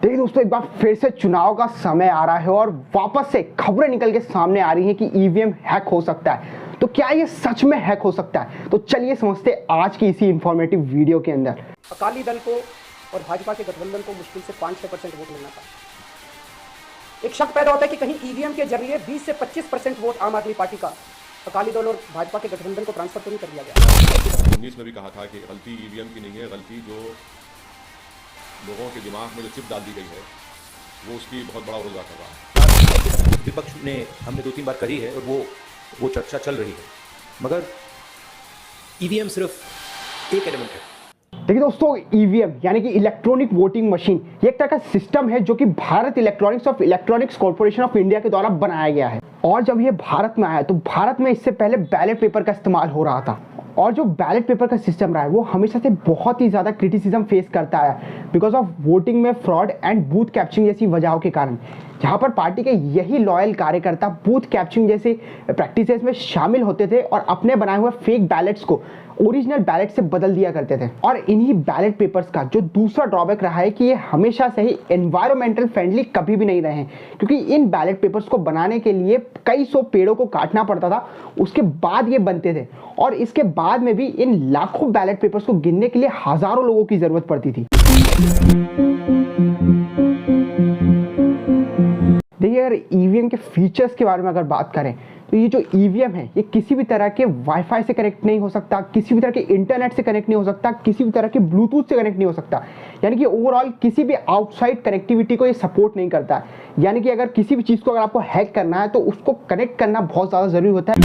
देखिए दोस्तों, एक बार फिर से चुनाव का समय आ रहा है और वापस से खबरें निकल के सामने आ रही हैं कि ईवीएम हैक हो सकता है। तो क्या ये सच में हैक हो सकता है? तो चलिए समझते आज की इसी इंफॉर्मेटिव वीडियो के अंदर। अकाली दल को और भाजपा के गठबंधन को मुश्किल से 5-6% वोट मिलना था। एक शक पैदा होता है कि कहीं ईवीएम के जरिए 20 से 25% वोट आम आदमी पार्टी का अकाली दल और भाजपा के गठबंधन को ट्रांसफर तो नहीं कर दिया गया। 19 में भी कहा था कि गलती ईवीएम की नहीं है, गलती जो लोगों के दिमाग में जो चिप डाल दी गई है वो उसकी बहुत बड़ा रोल अदा कर रहा है। विपक्ष ने हमने 2-3 बार करी है और वो चर्चा चल रही है, मगर ईवीएम सिर्फ एक एलिमेंट है। देखिए दोस्तों, ईवीएम यानी कि इलेक्ट्रॉनिक वोटिंग मशीन ये एक तरह का सिस्टम है जो कि Bharat electronics corporation of India के द्वारा बनाया गया है। और जब ये भारत में आया तो भारत में इससे पहले बैलेट पेपर का इस्तेमाल हो रहा था। और जो बैलेट पेपर का सिस्टम रहा है वो हमेशा से बहुत ही ज़्यादा क्रिटिसिज्म फेस करता है बिकॉज ऑफ वोटिंग में फ्रॉड एंड बूथ कैप्चरिंग जैसी वजहों के कारण, जहाँ पर पार्टी के यही लॉयल कार्यकर्ता बूथ कैप्चरिंग जैसी प्रैक्टिसेस में शामिल होते थे और अपने बनाए हुए फेक बैलेट्स को ओरिजिनल बैलेट से बदल दिया करते थे। और इन्हीं बैलेट पेपर्स का जो दूसरा ड्रॉबैक रहा है कि ये हमेशा से ही एनवायरमेंटल फ्रेंडली कभी भी नहीं रहे हैं, क्योंकि इन बैलेट पेपर्स को बनाने के लिए कई सौ पेड़ों को काटना पड़ता था, उसके बाद ये बनते थे। और इसके बाद में भी इन लाखों बैलेट पेपर्स को गिनने के लिए हजारों लोगों की जरूरत पड़ती थी। देखिए, अगर ईवीएम के फीचर्स के बारे में अगर बात करें तो ये जो ईवीएम है ये किसी भी तरह के वाईफाई से कनेक्ट नहीं हो सकता, किसी भी तरह के इंटरनेट से कनेक्ट नहीं हो सकता, किसी भी तरह के ब्लूटूथ से कनेक्ट नहीं हो सकता। यानी कि ओवरऑल किसी भी आउटसाइड कनेक्टिविटी को ये सपोर्ट नहीं करता है। यानी कि अगर किसी भी चीज़ को अगर आपको हैक करना है तो उसको कनेक्ट करना बहुत ज़्यादा ज़रूरी होता है।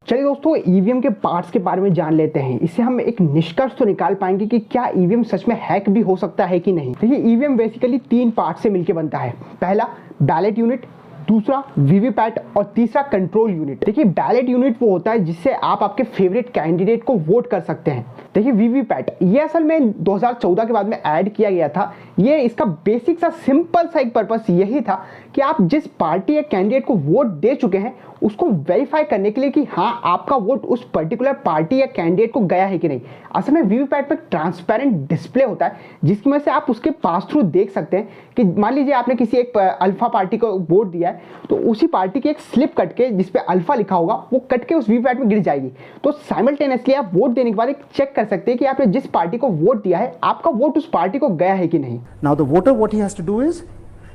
चलिए दोस्तों, ईवीएम के पार्ट्स के बारे में जान लेते हैं। इससे हम एक निष्कर्ष तो निकाल पाएंगे कि क्या ईवीएम सच में हैक भी हो सकता है कि नहीं। देखिए, ईवीएम बेसिकली 3 पार्ट से मिलकर बनता है। पहला बैलेट यूनिट, दूसरा वीवीपैट और तीसरा कंट्रोल यूनिट। देखिए, बैलेट यूनिट वो होता है जिससे आप आपके फेवरेट कैंडिडेट को वोट कर सकते हैं। देखिए, वीवीपैट ये असल में 2014 के बाद में ऐड किया गया था। ये इसका बेसिक सा सिंपल सा एक पर्पस यही था कि आप जिस पार्टी या कैंडिडेट को वोट दे चुके हैं उसको वेरीफाई करने के लिए कि हाँ आपका वोट उस पर्टिकुलर पार्टी या कैंडिडेट को गया है कि नहीं। असल में वीवीपैट में ट्रांसपेरेंट डिस्प्ले होता है जिसकी वजह से आप उसके पास थ्रू देख सकते हैं कि मान लीजिए आपने किसी एक अल्फा पार्टी को वोट दिया है तो उसी पार्टी की एक स्लिप कट के जिसपे अल्फा लिखा होगा वो कट के उस वीवीपैट में गिर जाएगी। तो साइमल्टेनियसली आप वोट देने के बाद एक चेक कर सकते हैं कि आपने जिस पार्टी को वोट दिया है आपका वोट उस पार्टी को गया है कि नहीं। Now the voter, what he has to do is,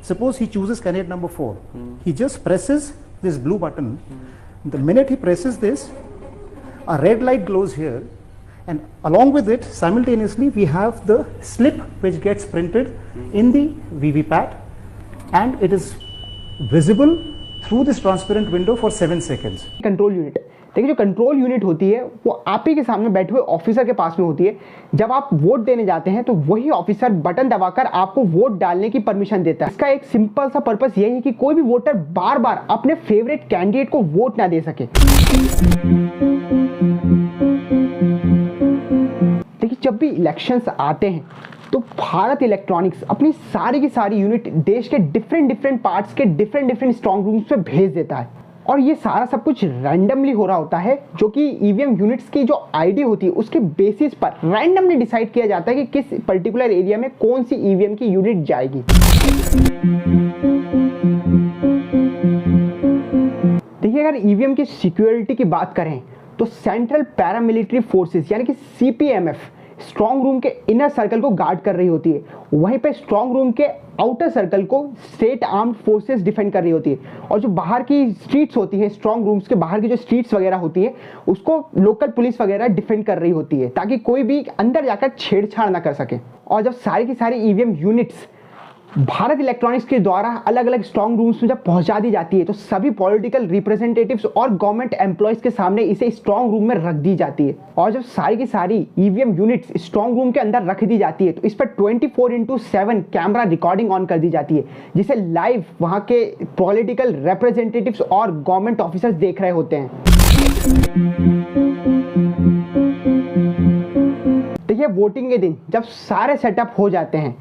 suppose he chooses candidate number 4. He just presses this blue button. The minute he presses this, a red light glows here, and along with it, simultaneously, we have the slip which gets printed in the VVPAT, and it is visible through this transparent window for 7 seconds. Control unit, देखिए जो control unit होती है वो आप ही के सामने बैठे हुए ऑफिसर के पास में होती है। जब आप वोट देने जाते हैं तो वही ऑफिसर बटन दबाकर आपको वोट डालने की परमिशन देता है। इसका एक सिंपल सा पर्पस यही है कि कोई भी वोटर बार बार अपने फेवरेट कैंडिडेट को वोट ना दे सके। देखिए, जब भी इलेक्शंस आते हैं तो भारत इलेक्ट्रॉनिक्स अपनी सारी की सारी यूनिट देश के डिफरेंट पार्ट्स के डिफरेंट स्ट्रॉन्ग रूम्स पे भेज देता है। और ये सारा सब कुछ रैंडमली हो रहा होता है, जो कि ईवीएम यूनिट्स की जो आईडी होती है उसके बेसिस पर रैंडमली डिसाइड किया जाता है कि किस पर्टिकुलर एरिया में कौन सी ईवीएम की यूनिट जाएगी। देखिए, अगर ईवीएम की सिक्योरिटी की बात करें तो सेंट्रल पैरामिलिट्री फोर्सेस यानी कि सीपीएमएफ स्ट्रॉन्ग रूम के इनर सर्कल को गार्ड कर रही होती है, वहीं पे स्ट्रॉन्ग रूम के आउटर सर्कल को स्टेट आर्म्ड फोर्सेस डिफेंड कर रही होती है। और जो बाहर की स्ट्रीट्स होती है, स्ट्रॉन्ग रूम्स के बाहर की जो स्ट्रीट्स वगैरह होती है उसको लोकल पुलिस वगैरह डिफेंड कर रही होती है ताकि कोई भी अंदर जाकर छेड़छाड़ ना कर सके। और जब सारी की सारी ईवीएम यूनिट्स भारत इलेक्ट्रॉनिक्स के द्वारा अलग अलग स्ट्रॉन्ग रूम्स में जब पहुंचा दी जाती है तो सभी पॉलिटिकल रिप्रेजेंटेटिव्स और गवर्नमेंट एम्प्लॉयज के सामने इसे स्ट्रॉन्ग रूम में रख दी जाती है। और जब सारी की सारी ईवीएम यूनिट्स स्ट्रॉन्ग रूम के अंदर रख दी जाती है तो इस पर 24/7 कैमरा रिकॉर्डिंग ऑन कर दी जाती है, जिसे लाइव वहां के पॉलिटिकल रिप्रेजेंटेटिव्स और गवर्नमेंट ऑफिसर्स देख रहे होते हैं। देखिए, वोटिंग के दिन जब सारे सेटअप हो जाते हैं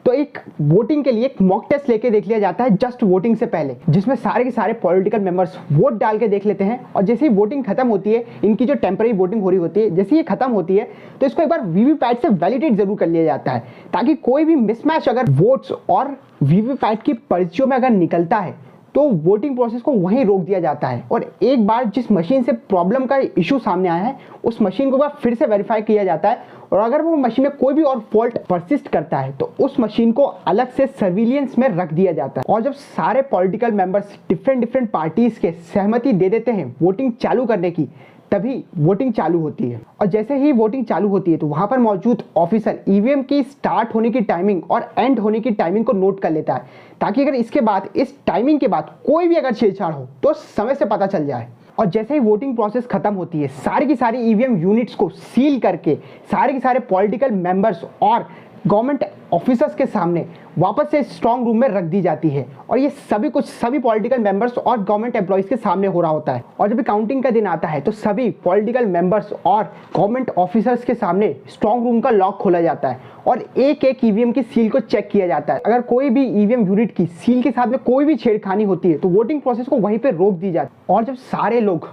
तो एक वोटिंग के लिए एक मॉक टेस्ट लेके देख लिया जाता है जस्ट वोटिंग से पहले, जिसमें सारे के सारे पॉलिटिकल मेंबर्स वोट डाल के देख लेते हैं। और जैसे ही वोटिंग खत्म होती है, इनकी जो टेम्पररी वोटिंग हो रही होती है, जैसे ही ये खत्म होती है तो इसको एक बार वीवीपैट से वैलिडेट जरूर कर लिया जाता है, ताकि कोई भी मिसमैच अगर वोट्स और वीवीपैट की पर्चियों में अगर निकलता है तो वोटिंग प्रोसेस को वहीं रोक दिया जाता है। और एक बार जिस मशीन से प्रॉब्लम का इशू सामने आया है, उस मशीन को एक बार फिर से वेरीफाई किया जाता है, और अगर वो मशीन में कोई भी और फॉल्ट परसिस्ट करता है तो उस मशीन को अलग से सर्विलियंस में रख दिया जाता है। और जब सारे पॉलिटिकल मेंबर्स डिफरेंट पार्टीज के सहमति दे देते हैं वोटिंग चालू करने की, तभी वोटिंग चालू होती है। और जैसे ही वोटिंग चालू होती है तो वहां पर मौजूद ऑफिसर ईवीएम की स्टार्ट होने की टाइमिंग और एंड होने की टाइमिंग को नोट कर लेता है, ताकि अगर इसके बाद, इस टाइमिंग के बाद कोई भी अगर छेड़छाड़ हो तो समय से पता चल जाए। और जैसे ही वोटिंग प्रोसेस खत्म होती है, सारी की सारी ईवीएम यूनिट्स को सील करके सारे के सारे पॉलिटिकल मेंबर्स और गवर्नमेंट ऑफिसर्स के सामने वापस से स्ट्रांग रूम में रख दी जाती है। और ये सभी पॉलिटिकल मेंबर्स और गवर्नमेंट एम्प्लॉइज के सामने हो रहा होता है। और जब काउंटिंग का दिन आता है तो सभी पॉलिटिकल मेंबर्स और गवर्नमेंट ऑफिसर्स के सामने स्ट्रांग रूम का लॉक खोला जाता है और एक एक ईवीएम की सील को चेक किया जाता है। अगर कोई भी ईवीएम यूनिट की सील के साथ में कोई भी छेड़खानी होती है तो वोटिंग प्रोसेस को वहीं पर रोक दी जाती है। और जब सारे लोग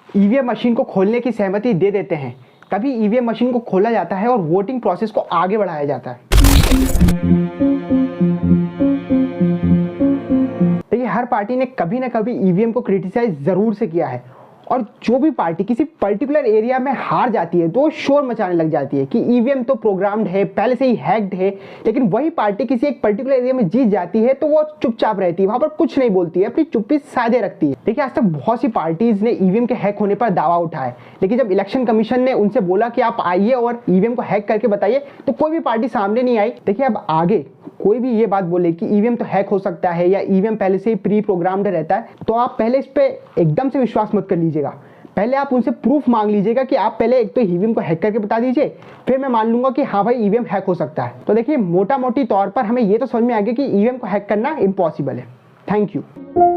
ईवीएम मशीन को खोलने की सहमति दे देते हैं, तभी ईवीएम मशीन को खोला जाता है और वोटिंग प्रोसेस को आगे बढ़ाया जाता है। देखिए, हर पार्टी ने कभी ना कभी ईवीएम को क्रिटिसाइज जरूर से किया है, और जो भी पार्टी किसी पर्टिकुलर एरिया में हार जाती है तो वो शोर मचाने लग जाती है कि ईवीएम तो प्रोग्राम्ड है, पहले से ही हैक्ड है। लेकिन वही पार्टी किसी एक पर्टिकुलर एरिया में जीत जाती है तो वो चुपचाप रहती है, वहां पर कुछ नहीं बोलती है, अपनी चुप्पी साधे रखती है। देखिए, आज तक बहुत सी पार्टीज ने ईवीएम के हैक होने पर दावा उठाया, लेकिन जब इलेक्शन कमीशन ने उनसे बोला कि आप आइए और ईवीएम को हैक करके बताइए, तो कोई भी पार्टी सामने नहीं आई। देखिए, अब आगे कोई भी ये बात बोले कि ईवीएम तो हैक हो सकता है या ईवीएम पहले से ही प्री प्रोग्राम्ड रहता है, तो आप पहले इस पे एकदम से विश्वास मत कर लीजिएगा। पहले आप उनसे प्रूफ मांग लीजिएगा कि आप पहले एक तो ईवीएम को हैक करके बता दीजिए, फिर मैं मान लूंगा कि हाँ भाई ईवीएम हैक हो सकता है। तो देखिए, मोटा मोटी तौर पर हमें ये तो समझ में आ गया कि ईवीएम को हैक करना इम्पॉसिबल है। Thank you.